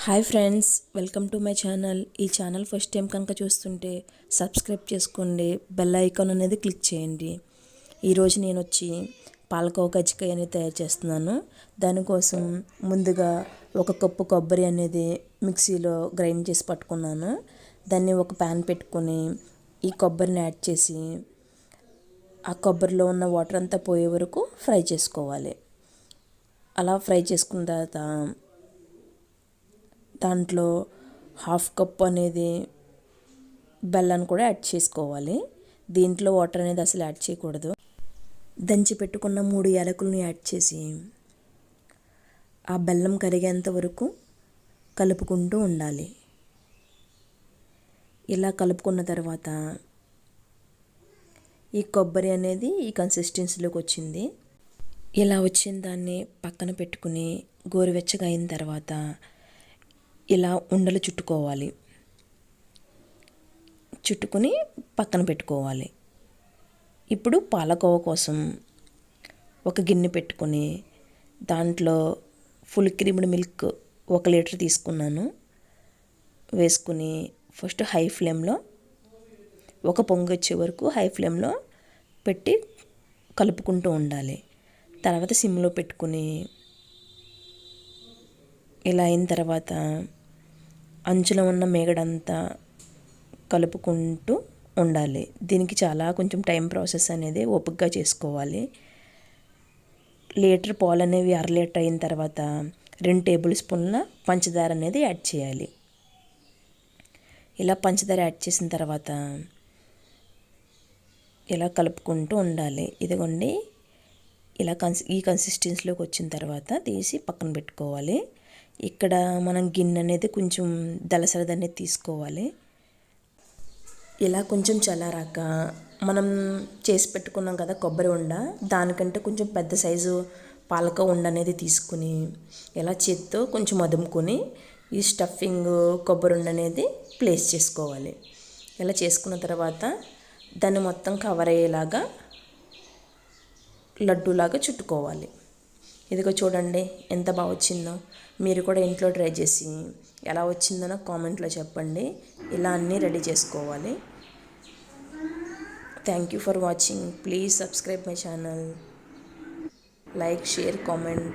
Hi friends, welcome to my channel. ఈ channel first time కనుక చూస్తుంటే సబ్స్క్రైబ్ చేసుకోండి, బెల్ ఐకాన్ అనేది క్లిక్ చేయండి. ఈరోజు నేను వచ్చి పాలకోవ కజ్జికాయ అనేది తయారు చేస్తున్నాను. దానికోసం ముందుగా ఒక కప్పు కొబ్బరి అనేది మిక్సీలో గ్రైండ్ చేసి పట్టుకున్నాను. దాన్ని ఒక ప్యాన్ పెట్టుకొని ఈ కొబ్బరిని యాడ్ చేసి ఆ కొబ్బరిలో ఉన్న వాటర్ అంతా పోయే వరకు ఫ్రై చేసుకోవాలి. అలా ఫ్రై చేసుకున్న తర్వాత దాంట్లో హాఫ్ కప్ అనేది బెల్లాన్ని కూడా యాడ్ చేసుకోవాలి. దీంట్లో వాటర్ అనేది అసలు యాడ్ చేయకూడదు. దంచి పెట్టుకున్న 3 యాలకులను యాడ్ చేసి ఆ బెల్లం కరిగేంత వరకు కలుపుకుంటూ ఉండాలి. ఇలా కలుపుకున్న తర్వాత ఈ కొబ్బరి అనేది ఈ కన్సిస్టెన్సీలోకి వచ్చింది. ఇలా వచ్చిన దాన్ని పక్కన పెట్టుకుని గోరువెచ్చగా అయిన తర్వాత ఇలా ఉండలు చుట్టుకోవాలి. చుట్టుకుని పక్కన పెట్టుకోవాలి. ఇప్పుడు పాలకోవ కోసం ఒక గిన్నె పెట్టుకొని దాంట్లో ఫుల్ క్రీమ్డ్ మిల్క్ 1 లీటర్ తీసుకున్నాను. వేసుకుని ఫస్ట్ హై ఫ్లేమ్లో ఒక పొంగు వచ్చే వరకు హై ఫ్లేమ్లో పెట్టి కలుపుకుంటూ ఉండాలి. తర్వాత సిమ్లో పెట్టుకుని ఇలా అయిన తర్వాత అంచులో ఉన్న మేగడంతా కలుపుకుంటూ ఉండాలి. దీనికి కొంచెం టైం ప్రాసెస్ అనేది ఓపికగా చేసుకోవాలి. లీటర్ పాలు అనేవి 1/2 లీటర్ అయిన తర్వాత 2 టేబుల్ స్పూన్ల పంచదార అనేది యాడ్ చేయాలి. ఇలా పంచదార యాడ్ చేసిన తర్వాత ఇలా కలుపుకుంటూ ఉండాలి. ఇదిగోండి, ఇలా ఈ కన్సిస్టెన్సీలోకి వచ్చిన తర్వాత తీసి పక్కన పెట్టుకోవాలి. ఇక్కడ మనం గిన్నె అనేది కొంచెం దలసరిది అనేది తీసుకోవాలి. ఇలా కొంచెం చల్లారాక మనం చేసి పెట్టుకున్నాం కదా కొబ్బరి ఉండ, దానికంటే కొంచెం పెద్ద సైజు పాలకోవ ఉండ అనేది తీసుకుని ఇలా చేత్తో కొంచెం అదుముకొని ఈ స్టఫింగ్ కొబ్బరి ఉండ అనేది ప్లేస్ చేసుకోవాలి. ఇలా చేసుకున్న తర్వాత దాన్ని మొత్తం కవర్ అయ్యేలాగా లడ్డూలాగా చుట్టుకోవాలి. ఇదిగో చూడండి ఎంత బాగా వచ్చిందో. మీరు కూడా ఇంట్లో ట్రై చేసి ఎలా వచ్చిందో నాకు కామెంట్లో చెప్పండి. ఇలా అన్నీ రెడీ చేసుకోవాలి. Thank you for watching. Please subscribe my channel. Like, share, comment.